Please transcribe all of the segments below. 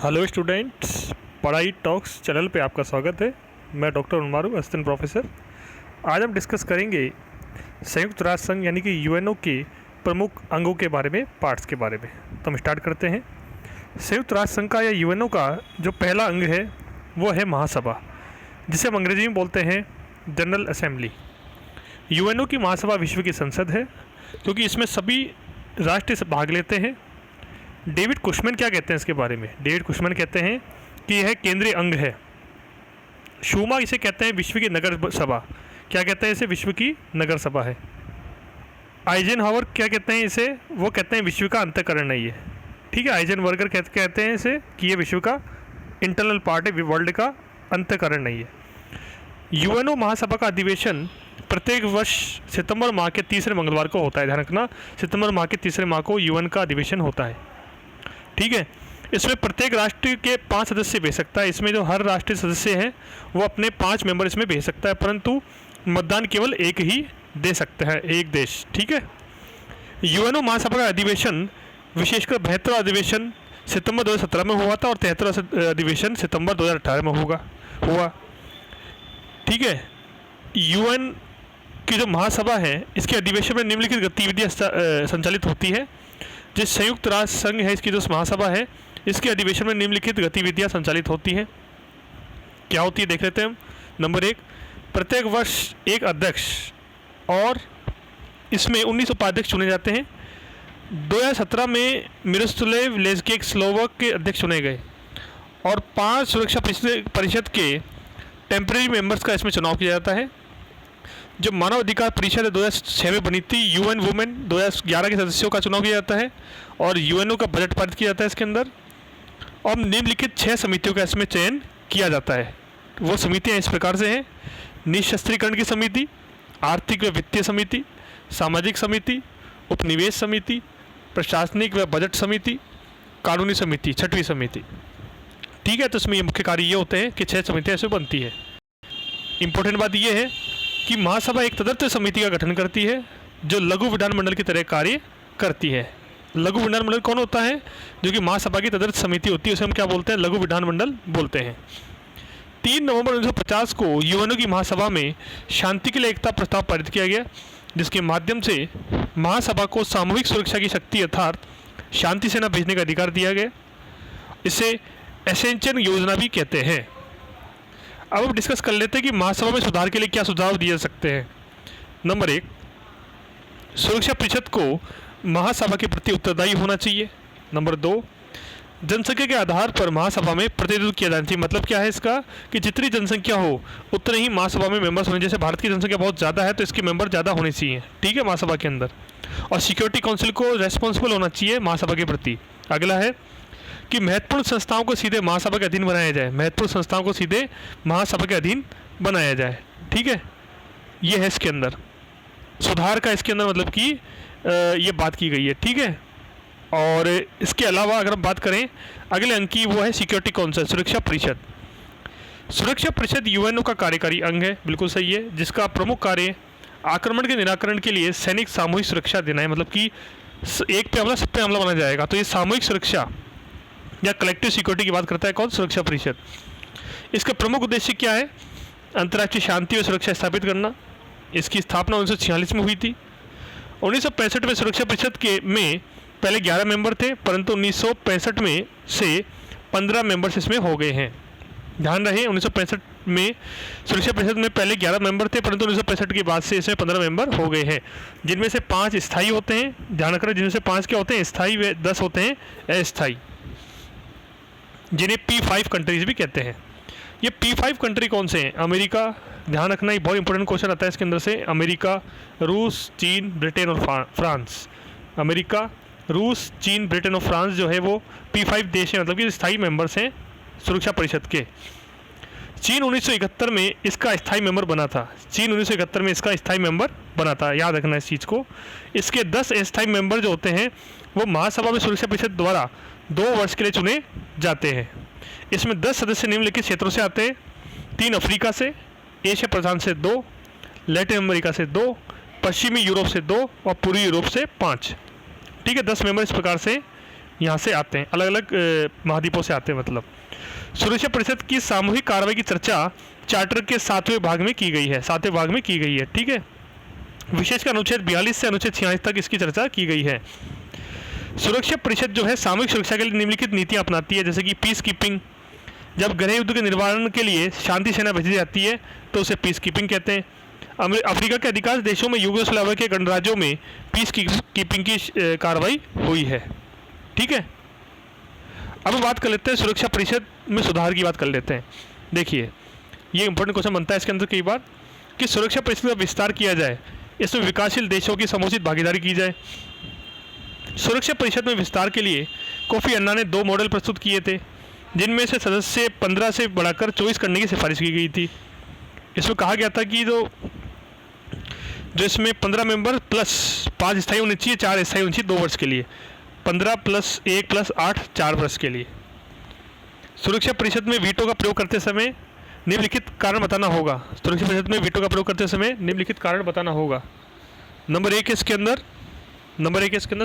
Hello students, पढ़ाई talks channel पे आपका स्वागत है। मैं डॉक्टर उन्मारू, असिस्टेंट प्रोफेसर। आज हम डिस्कस करेंगे संयुक्त राष्ट्र संघ यानी कि यूएनओ के प्रमुख अंगों के बारे में, पार्ट्स के बारे में। तो हम स्टार्ट करते हैं। संयुक्त राष्ट्र संघ का या यूएनओ का जो पहला अंग है वो है महासभा, जिसे हम अंग्रेजी में बोलते हैं जनरल असेंबली। यूएनओ की महासभा विश्व की संसद है, क्योंकि इसमें सभी राष्ट्र भाग लेते हैं। डेविड कुशमैन क्या कहते हैं इसके बारे में? डेविड कुशमैन कहते हैं कि यह केंद्रीय अंग है। शूमा इसे कहते हैं विश्व की नगर सभा। क्या कहते हैं इसे? विश्व की नगर सभा है। आइजनहावर क्या कहते हैं इसे? वो कहते हैं विश्व का अंतःकरण नहीं है। ठीक है, आइजनबर्गर कहते हैं इसे कि ये विश्व का इंटरनल पार्ट है, वर्ल्ड का अंतःकरण नहीं है। यूएनओ महासभा का अधिवेशन प्रत्येक वर्ष सितंबर माह के तीसरे मंगलवार को होता है। ध्यान रखना, सितंबर माह के तीसरे माह को यूएन का अधिवेशन होता है। ठीक है, इसमें प्रत्येक राष्ट्र के 5 सदस्य भेज सकता है। इसमें जो हर राष्ट्रीय सदस्य हैं वो अपने 5 मेंबर इसमें भेज सकता है, परंतु मतदान केवल एक ही दे सकता है, एक देश। ठीक है, यूएनओ महासभा का अधिवेशन विशेषकर 72वां अधिवेशन सितंबर 2017 में हुआ था और 73वां अधिवेशन सितंबर 2018 में हुआ। ठीक है, यूएन की जो महासभा है इसके अधिवेशन में निम्नलिखित गतिविधियाँ संचालित होती है। जिस संयुक्त राष्ट्र संघ है, इसकी जो महासभा है, इसके अधिवेशन में निम्नलिखित गतिविधियां संचालित होती हैं। क्या होती है देख लेते हैं हम। नंबर 1, प्रत्येक वर्ष एक अध्यक्ष और इसमें 19 उपाध्यक्ष चुने जाते हैं। 2017 में मिरोस्लाव लेज़केक स्लोवाक के अध्यक्ष चुने गए और 5 सुरक्षा परिषद के टेम्परेरी मेंबर्स का इसमें चुनाव किया जाता है। जो मानव अधिकार परिषद 2006 में बनी थी, यूएन वुमेन 2011 के सदस्यों का चुनाव किया जाता है और यूएनओ का बजट पारित किया जाता है इसके अंदर। और निम्नलिखित 6 समितियों का इसमें चयन किया जाता है। वो समितियां इस प्रकार से हैं: निशस्त्रीकरण की समिति, आर्थिक व वित्तीय समिति, सामाजिक समिति, उपनिवेश समिति, प्रशासनिक व बजट समिति, कानूनी समिति, 6वीं समिति। ठीक है, तो इसमें ये मुख्य कार्य ये होते हैं कि 6 समितियाँ इसमें बनती है। इंपॉर्टेंट बात यह है कि महासभा एक तदर्थ समिति का गठन करती है जो लघु विधानमंडल की तरह कार्य करती है। लघु विधानमंडल कौन होता है? जो कि महासभा की तदर्थ समिति होती है, उसे हम क्या बोलते हैं? लघु विधानमंडल बोलते हैं। 3 नवंबर 1950 को यूएनओ की महासभा में शांति के लिए एकता प्रस्ताव पारित किया गया, जिसके माध्यम से महासभा को सामूहिक सुरक्षा की शक्ति अर्थात शांति सेना भेजने का अधिकार दिया गया। इसे एसेंचन योजना भी कहते हैं। अब हम डिस्कस कर लेते हैं कि महासभा में सुधार के लिए क्या सुझाव दिए जा सकते हैं। नंबर 1, सुरक्षा परिषद को महासभा के प्रति उत्तरदायी होना चाहिए। नंबर 2, जनसंख्या के आधार पर महासभा में प्रतिनिधित्व किया जाना चाहिए। मतलब क्या है इसका? कि जितनी जनसंख्या हो उतने ही महासभा में मेंबर्स होने। जैसे भारत की जनसंख्या बहुत ज़्यादा है तो इसके मेंबर ज़्यादा होने चाहिए। ठीक है, महासभा के अंदर। और सिक्योरिटी काउंसिल को रेस्पॉन्सिबल होना चाहिए महासभा के प्रति। अगला है कि महत्वपूर्ण संस्थाओं को सीधे महासभा के अधीन बनाया जाए। महत्वपूर्ण संस्थाओं को सीधे महासभा के अधीन बनाया जाए। ठीक है, ये है इसके अंदर सुधार का, इसके अंदर मतलब कि ये बात की गई है। ठीक है, और इसके अलावा अगर हम बात करें अगले अंक की, वो है सिक्योरिटी काउंसिल, सुरक्षा परिषद। सुरक्षा परिषद यूएनओ का कार्यकारी अंग है, बिल्कुल सही है, जिसका प्रमुख कार्य आक्रमण के निराकरण के लिए सैनिक सामूहिक सुरक्षा देना है। मतलब कि एक पे हमला सब पे हमला बना जाएगा, तो ये सामूहिक सुरक्षा या कलेक्टिव सिक्योरिटी की बात करता है कौन? सुरक्षा परिषद। इसका प्रमुख उद्देश्य क्या है? अंतर्राष्ट्रीय शांति और सुरक्षा स्थापित करना। इसकी स्थापना 1946 में हुई थी। 1965 में सुरक्षा परिषद में पहले 11 मेंबर थे, परंतु 1965 में से 15 मेंबर्स इसमें हो गए हैं। ध्यान रहे, 1965 में सुरक्षा परिषद में पहले 11 मेंबर थे, परंतु 1965 के बाद से इसमें 15 मेंबर हो गए हैं, जिनमें से 5 स्थायी होते हैं। ध्यान रखना, जिनमें से 5 क्या होते हैं? स्थायी, व 10 होते हैं अस्थायी, जिन्हें P5 कंट्रीज भी कहते हैं। ये P5 कंट्री कौन से हैं? अमेरिका, ध्यान रखना, ये बहुत इंपॉर्टेंट क्वेश्चन आता है इसके अंदर से। अमेरिका, रूस, चीन, ब्रिटेन और फ्रांस। अमेरिका, रूस, चीन, ब्रिटेन और फ्रांस जो है वो P5 देश हैं, मतलब कि स्थायी मेंबर्स हैं सुरक्षा परिषद के। चीन 1971 में इसका स्थायी मेंबर बना था। चीन 1971 में इसका स्थायी मेंबर बना था, याद रखना इस चीज़ को। इसके 10 स्थायी मेंबर जो होते हैं वो महासभा में सुरक्षा परिषद द्वारा 2 वर्ष के लिए चुने जाते हैं। इसमें 10 सदस्य निम्नलिखित क्षेत्रों से आते हैं: 3 अफ्रीका से, एशिया प्रशांत से 2, लैटिन अमेरिका से 2, पश्चिमी यूरोप से 2 और पूर्वी यूरोप से 5। ठीक है, 10 मेंबर इस प्रकार से यहाँ से आते हैं, अलग अलग महाद्वीपों से आते हैं। मतलब सुरक्षा परिषद की सामूहिक कार्रवाई की चर्चा चार्टर के 7वें भाग में की गई है, 7वें भाग में की गई है। ठीक है, विशेषकर अनुच्छेद 42 से अनुच्छेद 46 तक इसकी चर्चा की गई है। सुरक्षा परिषद जो है सामूहिक सुरक्षा के लिए निम्नलिखित नीतियां अपनाती है, जैसे कि पीस कीपिंग, जब गृह युद्ध के निवारण के लिए शांति सेना भेजी जाती है तो उसे पीस कीपिंग कहते हैं। अफ्रीका के अधिकांश देशों में यूगोस्लाविया के गणराज्यों में पीस कीपिंग की कार्रवाई हुई है। ठीक है, अब बात कर लेते हैं सुरक्षा परिषद में सुधार की बात कर लेते हैं। देखिए, ये इंपॉर्टेंट क्वेश्चन बनता है इसके अंदर कई बार कि सुरक्षा परिषद का विस्तार किया जाए, इसमें विकासशील देशों की समुचित भागीदारी की जाए। सुरक्षा परिषद में विस्तार के लिए कोफी अन्ना ने 2 मॉडल प्रस्तुत किए थे, जिनमें से सदस्य 15 से बढ़ाकर 24 करने की सिफारिश की गई थी। इसमें कहा गया था कि जो इसमें 15 मेंबर प्लस 5 स्थायी होने चाहिए, 4 स्थायी होने चाहिए 2 वर्ष के लिए, 15 + 1 + 8 4 वर्ष के लिए। सुरक्षा परिषद में वीटो का प्रयोग करते समय निम्नलिखित कारण बताना होगा। सुरक्षा परिषद में वीटो का प्रयोग करते समय निम्नलिखित कारण बताना होगा। नंबर 1 इसके अंदर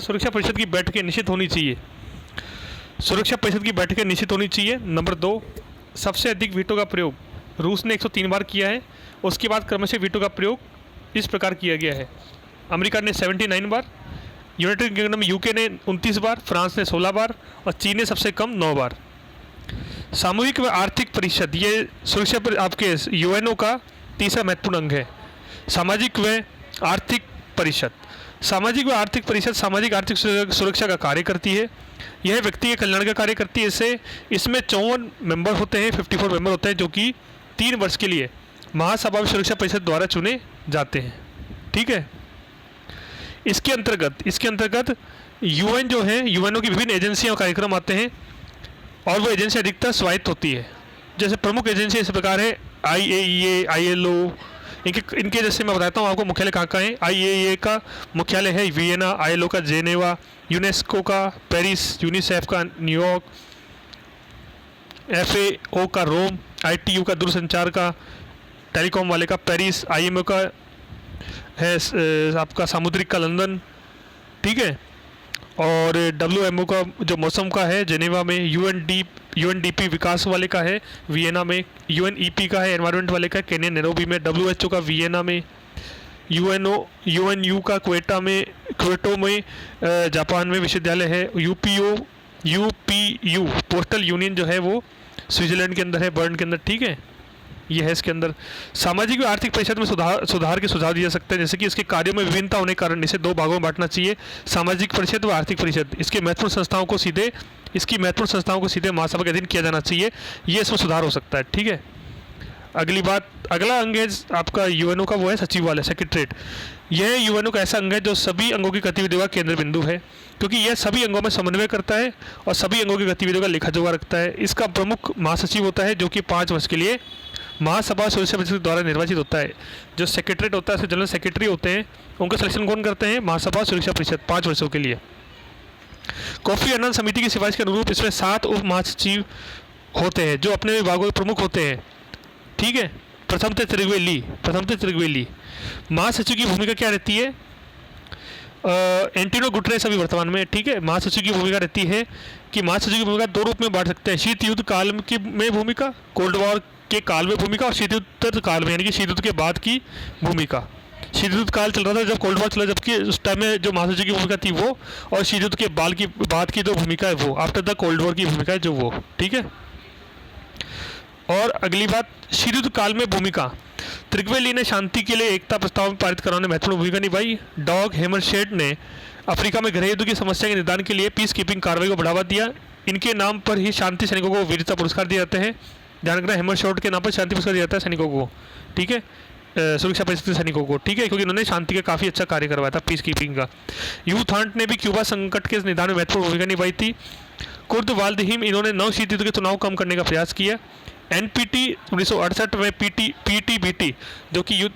सुरक्षा परिषद की बैठकें निश्चित होनी चाहिए। सुरक्षा परिषद की बैठकें निश्चित होनी चाहिए। नंबर 2, सबसे अधिक वीटो का प्रयोग रूस ने 103 बार किया है। उसके बाद क्रमशः वीटो का प्रयोग इस प्रकार किया गया है। अमेरिका ने 79 बार, यूनाइटेड किंगडम यूके ने 29 बार, फ्रांस ने 16 बार और चीन ने सबसे कम 9 बार। सामूहिक व आर्थिक परिषद, ये सुरक्षा पर आपके यूएनओ का तीसरा महत्वपूर्ण अंग है। सामाजिक व आर्थिक परिषद, सामाजिक व आर्थिक परिषद सामाजिक आर्थिक सुरक्षा का कार्य करती है। यह व्यक्ति के कल्याण का कार्य करती है। इसमें 54 मेंबर होते हैं, 54 मेंबर होते हैं, जो कि 3 वर्ष के लिए महासभा सुरक्षा परिषद द्वारा चुने जाते हैं। ठीक है, इसके अंतर्गत यूएन जो है, यूएनओ की विभिन्न एजेंसियां और कार्यक्रम आते हैं और वो एजेंसी अधिकतर स्वायत्त होती है। जैसे प्रमुख एजेंसी इस प्रकार है IAEA, ILO। इनके जैसे मैं बताता हूँ आपको मुख्यालय कहाँ है। IAEA का मुख्यालय है वियना, ILO का जेनेवा, यूनेस्को का पेरिस, यूनिसेफ का न्यूयॉर्क, FAO का रोम, ITU का दूरसंचार का टेलीकॉम वाले का पेरिस, IMO का है आपका सामुद्रिक का लंदन। ठीक है, और WMO का जो मौसम का है जेनेवा में, UNDP विकास वाले का है वियना में, UNEP का है एनवायरनमेंट वाले का केन्या नैरोबी में, WHO का वियना में, UNU का क्वेटो में जापान में विश्वविद्यालय है, UPU पोस्टल यूनियन जो है वो स्विट्जरलैंड के अंदर है, बर्न के अंदर। ठीक है, ये है इसके अंदर। सामाजिक व आर्थिक परिषद में सुधार के सुझाव दिए जा सकते हैं, जैसे कि इसके कार्यों में विभिन्नता होने के कारण इसे 2 भागों में बांटना चाहिए, सामाजिक परिषद व आर्थिक परिषद। इसकी महत्वपूर्ण संस्थाओं को सीधे महासभा के अधीन किया जाना चाहिए, ये इसमें सुधार हो सकता है। ठीक है, अगला अंग है आपका यूएनओ का, वो है सचिवालय, सेक्रेटरीट। यह यूएनओ का ऐसा अंग है जो सभी अंगों की गतिविधियों का केंद्र बिंदु है, क्योंकि यह सभी अंगों में समन्वय करता है और सभी अंगों की गतिविधियों का लेखा जोखा रखता है। इसका प्रमुख महासचिव होता है, जो कि 5 वर्ष के लिए महासभा सुरक्षा परिषद द्वारा निर्वाचित होता है। जो सेक्रेटरीट होता है, जनरल सेक्रेटरी होते हैं, उनका सिलेक्शन कौन करते हैं? महासभा सुरक्षा परिषद, 5 वर्षों के लिए। कोफी अन्नान समिति की सिफारिश के अनुरूप इसमें 7 उप महासचिव होते हैं, जो अपने विभागों के प्रमुख होते हैं। ठीक है, प्रथम त्रिगवेली। महासचिव की भूमिका क्या रहती है? एंटोनियो गुटेरेस अभी वर्तमान में, ठीक है, महासचिव की भूमिका रहती है कि महासचिव की भूमिका 2 रूप में बांट सकते हैं, शीत युद्ध काल में भूमिका, कोल्ड वॉर के काल में भूमिका, और शीतयुद्ध काल में, यानी कि शीत युद्ध के बाद की भूमिका। शीत युद्ध काल चल रहा था जब कोल्ड वॉर चला, जबकि उस टाइम में जो महासचिव की भूमिका थी वो, और शीत युद्ध के बाद की जो भूमिका है वो, आफ्टर द कोल्ड वॉर की भूमिका है जो वो। ठीक है, और अगली बात, शीत युद्ध काल में भूमिका। त्रिगवेली ने शांति के लिए एकता प्रस्ताव में पारित कराने में महत्वपूर्ण भूमिका निभाई। डॉग हेमरशेड ने अफ्रीका में गृह युद्ध की समस्या के निदान के लिए पीस कीपिंग कार्रवाई को बढ़ावा दिया। इनके नाम पर ही शांति सैनिकों को वीरता पुरस्कार दिए जाते हैं। ध्यान रखना, हेमरशेड के नाम पर शांति पुरस्कार दिया जाता है सैनिकों को, ठीक है, सुरक्षा परिषद के सैनिकों को, ठीक है, क्योंकि उन्होंने शांति का काफ़ी अच्छा कार्य करवाया था, पीस कीपिंग का। यूथ हंट ने भी क्यूबा संकट के निदान में महत्वपूर्ण भूमिका निभाई थी। कुर्द वाल्दहिम, इन्होंने नव शीत युद्ध के तनाव कम करने का प्रयास किया। NPT 1968 में PTBT, जो कि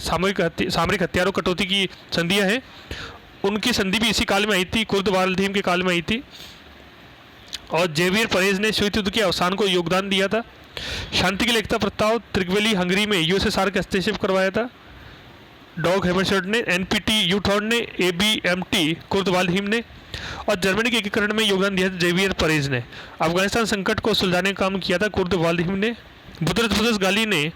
सामरिक हथियारों कटौती की संधियाँ हैं, उनकी संधि भी इसी काल में आई थी, कुर्द वाल्दहिम के काल में आई थी। और जेवियर परेज ने शीत युद्ध के अवसान को योगदान दिया था। शांति के लिए एकता प्रस्ताव त्रिगवेली हंगरी में USSR के हस्तक्षेप करवाया था। डॉग हैमरशर्ड ने, एनपीटी यूथॉर्न ने, एबीएमटी कुर्तवालहीम ने, और जर्मनी के एकीकरण में योगदान दिया था जेवियर परेज ने। अफगानिस्तान संकट को सुलझाने का काम किया था कुर्तवालहीम ने। बुतरस गाली ने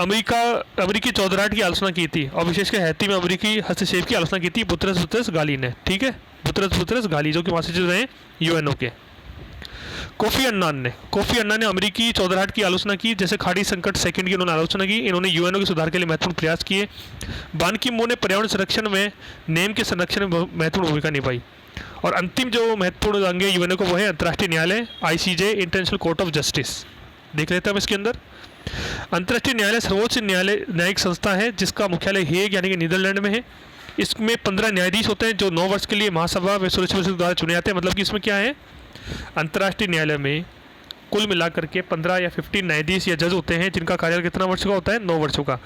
अमेरिकी चौधराहट की आलोचना की थी और विशेषकर हैती में अमेरिकी हस्तक्षेप की आलोचना की थी बुतरस गाली ने। ठीक है, बुतरस गाली जो कि महासचिव रहे यूएनओ के। कोफी अन्नान ने अमेरिकी चौधराहट की आलोचना की, जैसे खाड़ी संकट सेकंड की इन्होंने आलोचना की। इन्होंने यूएनओ के सुधार के लिए महत्वपूर्ण प्रयास किए। बान की मून ने पर्यावरण संरक्षण में नेम के संरक्षण में महत्वपूर्ण भूमिका निभाई। और अंतिम जो महत्वपूर्ण अंग है यूएनओ को वो है अंतर्राष्ट्रीय न्यायालय, ICJ, international court of justice. देख लेते हैं हम इसके अंदर। अंतर्राष्ट्रीय न्यायालय सर्वोच्च न्यायिक संस्था है जिसका मुख्यालय हेग यानी कि नीदरलैंड में है। इसमें 15 न्यायाधीश होते हैं जो 9 वर्ष के लिए महासभा व सुरक्षा परिषद द्वारा चुने जाते हैं। मतलब कि इसमें क्या है, अंतर्राष्ट्रीय न्यायालय में कुल मिलाकर के 15 या 15 न्यायाधीश या जज होते हैं जिनका कार्यकाल कितना वर्ष का होता है, 9 वर्षों का,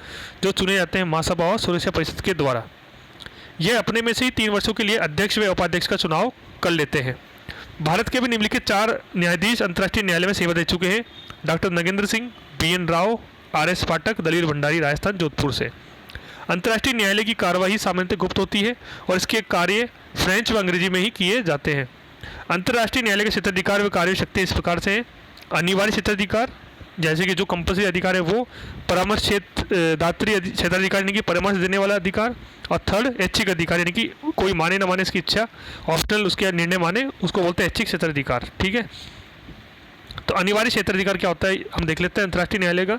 जो चुने जाते हैं महासभा और सुरक्षा परिषद के द्वारा। यह अपने में से ही 3 वर्षों के लिए अध्यक्ष व उपाध्यक्ष का चुनाव कर लेते हैं। भारत के भी निम्नलिखित 4 न्यायाधीश अंतर्राष्ट्रीय न्यायालय में सेवा दे चुके हैं। Doctor Nagendra Singh, BN Rao, RS पाठक, दलील भंडारी, राजस्थान, जोधपुर से। अंतर्राष्ट्रीय न्यायालय की कार्यवाही सामान्यतः गुप्त होती है और इसके कार्य फ्रेंच व अंग्रेजी में ही किए जाते हैं। अंतर्राष्ट्रीय न्यायालय के क्षेत्राधिकार व कार्य शक्ति इस प्रकार से हैं। अनिवार्य क्षेत्राधिकार, जैसे कि जो कंपल्सरी अधिकार है वो, परामर्श दात्री क्षेत्राधिकार यानी कि परामर्श देने वाला अधिकार, और थर्ड ऐच्छिक अधिकार यानी कि कोई माने न माने इसकी इच्छा, ऑप्शनल उसके निर्णय माने, उसको बोलते हैं ऐच्छिक क्षेत्राधिकार। ठीक है, तो अनिवार्य क्षेत्राधिकार क्या होता है हम देख लेते हैं अंतर्राष्ट्रीय न्यायालय का।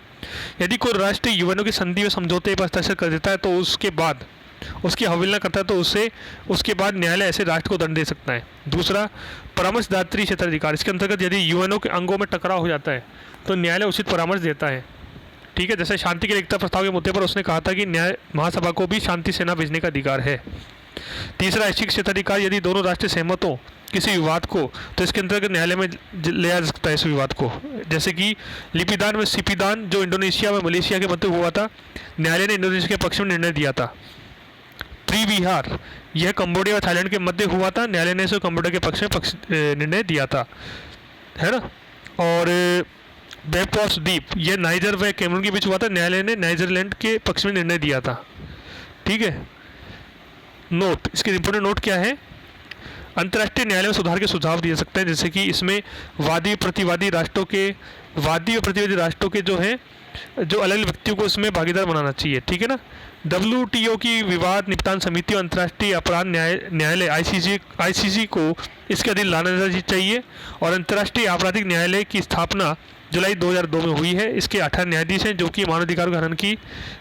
यदि कोई राष्ट्र यूएनओ की संधि व समझौते पर हस्ताक्षर कर देता है तो उसके बाद उसकी अवहेलना करता है तो उसके बाद न्यायालय ऐसे राष्ट्र को दंड दे सकता है। दूसरा, परामर्शदात्री क्षेत्राधिकार, इसके अंतर्गत यदि यूएनओ के अंगों में टकराव हो जाता है तो न्यायालय उचित परामर्श देता है। ठीक है, जैसे शांति के लिए एकता प्रस्ताव के मुद्दे पर उसने कहा था कि न्याय महासभा को भी शांति सेना भेजने का अधिकार है। तीसरा, ऐच्छिक क्षेत्राधिकार, यदि दोनों राष्ट्र सहमत हो किसी विवाद को तो इसके अंतर्गत न्यायालय में ले जा सकता है इस विवाद को। जैसे कि लिपिदान में सीपीदान जो इंडोनेशिया व मलेशिया के मध्य हुआ था, न्यायालय ने इंडोनेशिया के पक्ष में निर्णय दिया था। त्रिविहार, यह कंबोडिया व थाईलैंड के मध्य हुआ था, न्यायालय ने इसे कंबोडिया के पक्ष में निर्णय दिया था, है ना। और बेपॉस द्वीप, यह नाइजर व कैमरून के बीच हुआ था, न्यायालय ने नाइजरलैंड के पक्ष में निर्णय दिया था। ठीक है, नोट, इसके इंपोर्टेंट नोट क्या है, अंतर्राष्ट्रीय न्यायालय में सुधार के सुझाव दिए सकते हैं, जैसे कि इसमें वादी व प्रतिवादी राष्ट्रों के जो है जो अलग अलग व्यक्तियों को इसमें भागीदार बनाना चाहिए। ठीक है ना। WTO की विवाद निपटान समिति और अंतर्राष्ट्रीय अपराध न्यायालय ICC को इसके अधीन लाना चाहिए। और अंतर्राष्ट्रीय आपराधिक न्यायालय की स्थापना जुलाई 2002 में हुई है। इसके 18 न्यायाधीश हैं जो कि मानवाधिकार का हनन की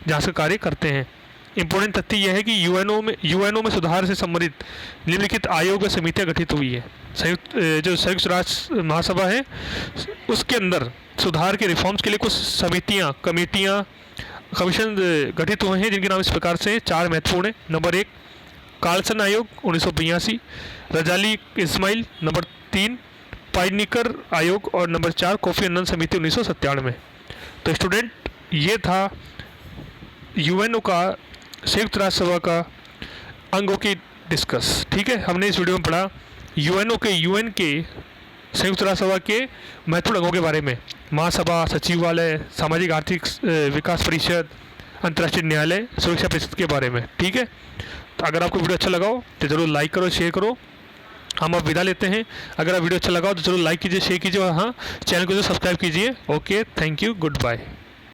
जांच का कार्य करते हैं। इंपॉर्टेंट तथ्य यह है कि यूएनओ में सुधार से संबंधित निम्नलिखित आयोग व समितियाँ गठित हुई है। संयुक्त राष्ट्र महासभा है उसके अंदर सुधार के रिफॉर्म्स के लिए कुछ समितियाँ, कमेटियाँ, कमीशन गठित हुए हैं जिनके नाम इस प्रकार से 4 महत्वपूर्ण है। नंबर 1 कार्लसन आयोग 1982, रजाली इस्माइल नंबर 3, पाइनिकर आयोग, और नंबर 4 कोफी अन्नान समिति 1997। तो स्टूडेंट ये था यूएनओ का संयुक्त राष्ट्र सभा का अंगों की डिस्कस। ठीक है, हमने इस वीडियो में पढ़ा यूएन के संयुक्त राष्ट्र सभा के महत्वपूर्ण अंगों के बारे में, महासभा, सचिवालय, सामाजिक आर्थिक विकास परिषद, अंतर्राष्ट्रीय न्यायालय, सुरक्षा परिषद के बारे में। ठीक है, तो अगर आपको वीडियो अच्छा लगा हो तो ज़रूर लाइक करो, शेयर करो। हम अब विदा लेते हैं। अगर आप वीडियो अच्छा लगा हो तो ज़रूर लाइक कीजिए, शेयर कीजिए और हाँ, चैनल को जो सब्सक्राइब कीजिए। Okay, thank you, good bye.